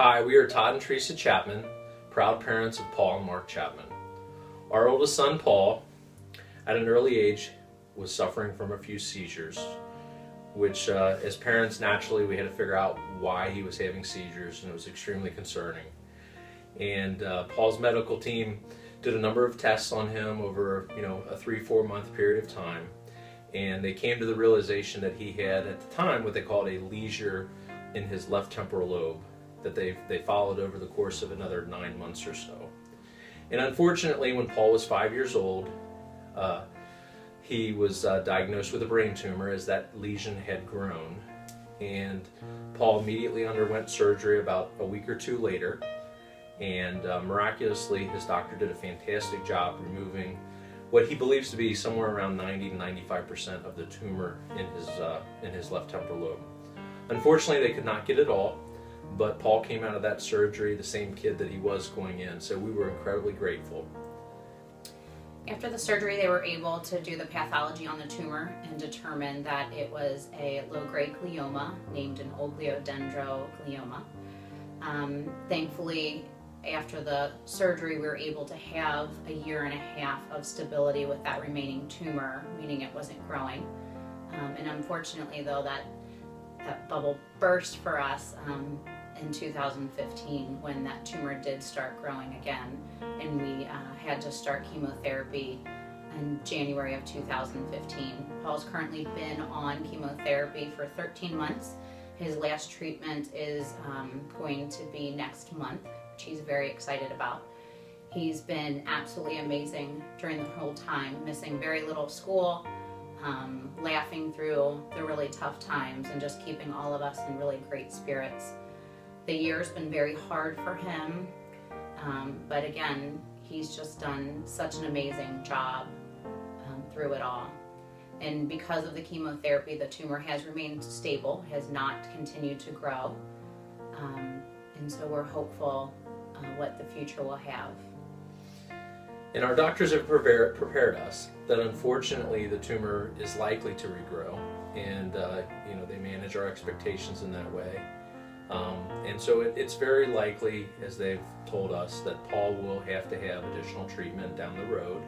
Hi, we are Todd and Teresa Chapman, proud parents of Paul and Mark Chapman. Our oldest son, Paul, at an early age, was suffering from a few seizures, which as parents, naturally, we had to figure out why he was having seizures, and it was extremely concerning. And Paul's medical team did a number of tests on him over a 3-4 month period of time, and they came to the realization that he had at the time what they called a leisure in his left temporal lobe that they followed over the course of another 9 months or so. And unfortunately, when Paul was 5 years old, he was diagnosed with a brain tumor as that lesion had grown, and Paul immediately underwent surgery about a week or two later, and miraculously his doctor did a fantastic job removing what he believes to be somewhere around 90 to 95% of the tumor in his left temporal lobe. Unfortunately, they could not get it all, but Paul came out of that surgery the same kid that he was going in, so we were incredibly grateful. After the surgery, they were able to do the pathology on the tumor and determine that it was a low-grade glioma named an oligodendroglioma. Thankfully, after the surgery, we were able to have a 1.5 years of stability with that remaining tumor, meaning it wasn't growing. And unfortunately, though, that bubble burst for us in 2015 when that tumor did start growing again, and we had to start chemotherapy in January of 2015. Paul's currently been on chemotherapy for 13 months. His last treatment is going to be next month, which he's very excited about. He's been absolutely amazing during the whole time, missing very little school, laughing through the really tough times, and just keeping all of us in really great spirits. The year's been very hard for him, but again, he's just done such an amazing job through it all. And because of the chemotherapy, the tumor has remained stable, has not continued to grow, and so we're hopeful what the future will have. And our doctors have prepared us that unfortunately the tumor is likely to regrow, and they manage our expectations in that way. And so it's very likely, as they've told us, that Paul will have to have additional treatment down the road.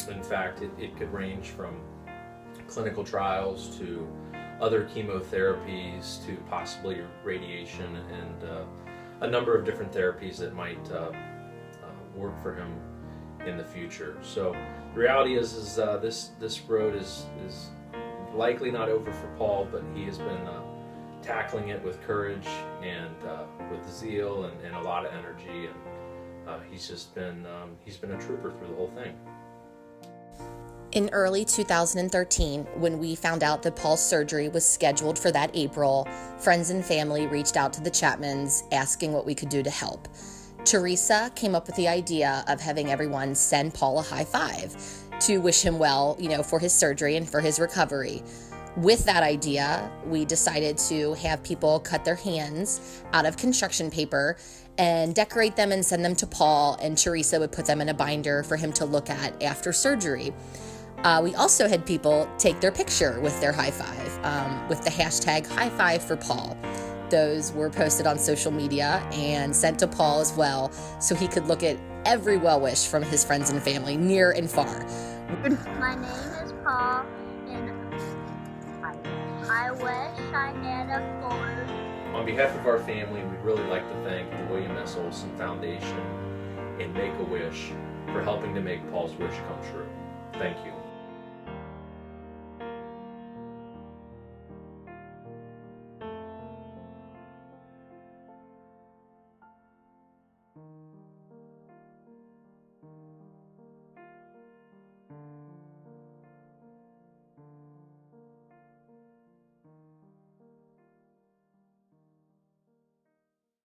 In fact, it could range from clinical trials to other chemotherapies to possibly radiation and a number of different therapies that might work for him in the future. So the reality is this road is likely not over for Paul, but he has been tackling it with courage and with zeal and a lot of energy, and he's been a trooper through the whole thing. In early 2013, when we found out that Paul's surgery was scheduled for that April, friends and family reached out to the Chapmans asking what we could do to help. Teresa came up with the idea of having everyone send Paul a high five to wish him well, for his surgery and for his recovery. With that idea, we decided to have people cut their hands out of construction paper and decorate them and send them to Paul, and Teresa would put them in a binder for him to look at after surgery. We also had people take their picture with their high five, with the hashtag high five for Paul. Those were posted on social media and sent to Paul as well, so he could look at every well wish from his friends and family, near and far. My name is Paul, and I wish I had a phone. On behalf of our family, we'd really like to thank the William S. Olson Foundation and Make-A-Wish for helping to make Paul's wish come true. Thank you.